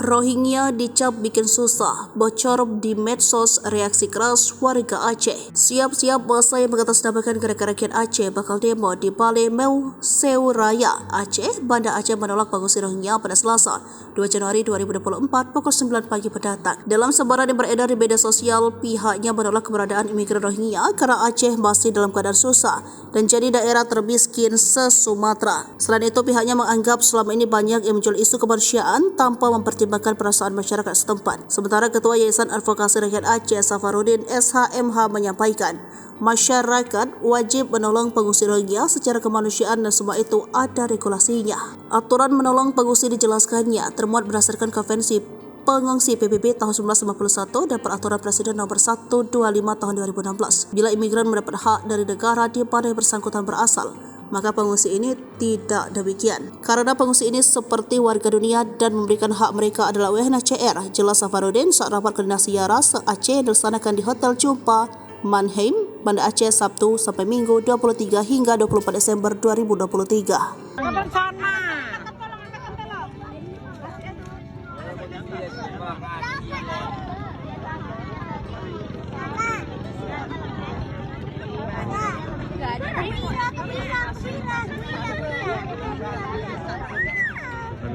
Rohingya dicap bikin susah, bocor di medsos, reaksi keras warga Aceh. Siap-siap masa yang mengatasnamakan Gerakan Rakyat Aceh bakal demo di Balai Meu Sewu Raya, Aceh. Banda Aceh menolak pengungsi Rohingya pada Selasa, 2 Januari 2024 pukul 9 pagi mendatang. Dalam sebaran yang beredar di media sosial, pihaknya menolak keberadaan imigran Rohingya karena Aceh masih dalam keadaan susah dan jadi daerah termiskin se-Sumatera. Selain itu, pihaknya menganggap selama ini banyak yang menjual isu kemanusiaan tanpa mempertimbangkan perasaan masyarakat setempat. Sementara Ketua Yayasan Advokasi Rakyat Aceh Safarudin SHMH menyampaikan, masyarakat wajib menolong pengungsi Rohingya secara kemanusiaan dan semua itu ada regulasinya. Aturan menolong pengungsi dijelaskannya termuat berdasarkan Konvensi Pengungsi PBB tahun 1951 dan Peraturan Presiden Nomor 125 tahun 2016. Bila imigran mendapat hak dari negara di mana yang bersangkutan berasal, maka pengungsi ini tidak demikian. Karena pengungsi ini seperti warga dunia dan memberikan hak mereka adalah UNHCR, jelas Safarudin saat rapat koordinasi Yara se-Aceh dilaksanakan di Hotel Jumpa Mannheim, Banda Aceh, Sabtu sampai Minggu 23 hingga 24 Desember 2023.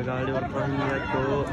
Kali bertanya tuh.